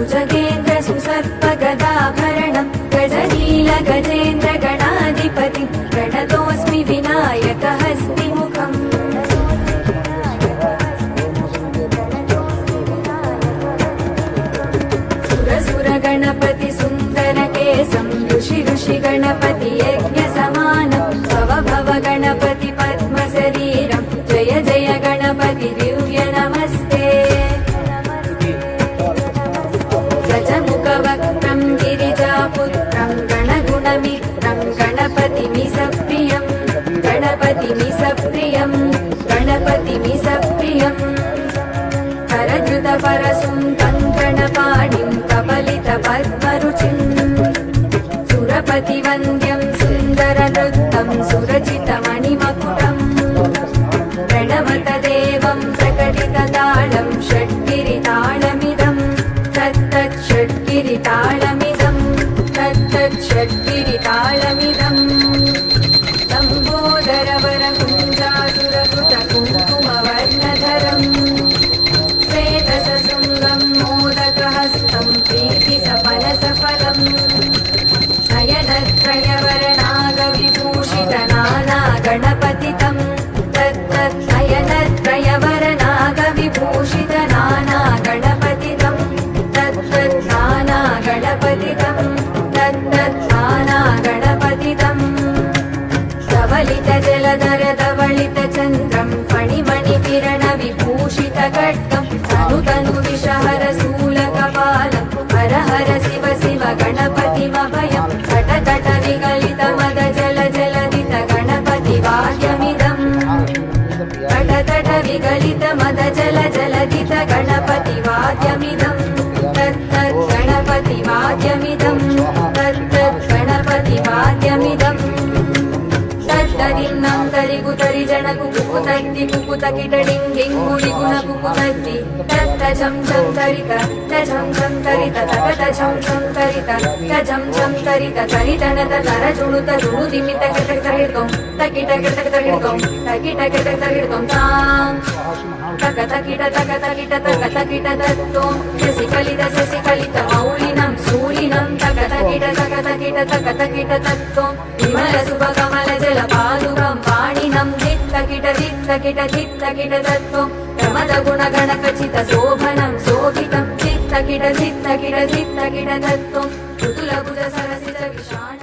भुजगेन्द्र सुसर्पगदाभरणं गजनील गजेन्द्र गणाधिपति प्रणतोऽस्मि विनायकहस्तिमुखम् सुरसुर गणपति सुन्दरकेशं ऋषि गणपति यज्ञसमानं भव भव गणपति पद्मशरीरं जय जय गणपति दिव्य नमस्ते गजमुखवक्त्रं गिरिजापुत्रं गणगुणमित्रं गणपतिमिसप्रियं गणपतिमिसप्रियं करधृतपरसुन्दं गणपाणिं कबलितपद्मरुचिं सुरपतिवन्द्यं सुन्दरनृत्तं सुरचितमणिमकुटम् प्रणमतदेवं प्रकटिततालं षड्गिरितालमिदं तत्तत् षड्गिरितालमिदं लम्बोदरवरकुञ्जासुरकृतकुङ्कुमवर्णधरम् श्वेतसशृङ्गं मोदकहस्तं प्रीतिसफलसफलम् नयनत्रयवरनागविभूषितनानागणपतितं तत्तत्नयनत्रयवरनागविभूषितनानागणपतितं तत्तत्नानागणपतितं धवलितजलधरधवलितचन्द्रं फणिमणिकिरणविभूषितखड्गं तनुतनुविषहरशूलकपालं हर हर शिव शिव गणपतिमभयं तटतट विगलितमदजलजलदित गणपतिवाद्यमिदम् तटतट विगलितमदजलजलदित गणपतिवाद्यमिदं तत्तत् गणपतिवाद्यमिदं तत्तत् गणपतिवाद्यमिदं तत्तदिन्नं तरिगुतरि जनकुकुतद्दि कुकुतकिटडिङ्गिङ्गुलिगुणकुकुतद्दि तत्तजं चं तरित तजं चं तरित तगतजं चं तरित तजं चं तरित तरितनत तरजुणुत जुणुदिमित किटकिटकिटकिटं तकिटकिटकिटकिटं तकिटकिटकिटकिटं तां तकतकिटतकतकिटतकतकिटतत्तों शशिकलितशशिकलितमौलिनं शूलिनं तकतकिटतकतकिटतकतकिटतत्तों विमलसुभकमलजलपादुकं पाणिनं धित्तकिटधित्तकिटधित्तकिटतत्त्वं प्रमदगुणगणकचितशोभनं शोभितं धित्तकिटधित्तकिटधित्तकिटतत्त्वं ऋतुलभुजसरसिजविशाल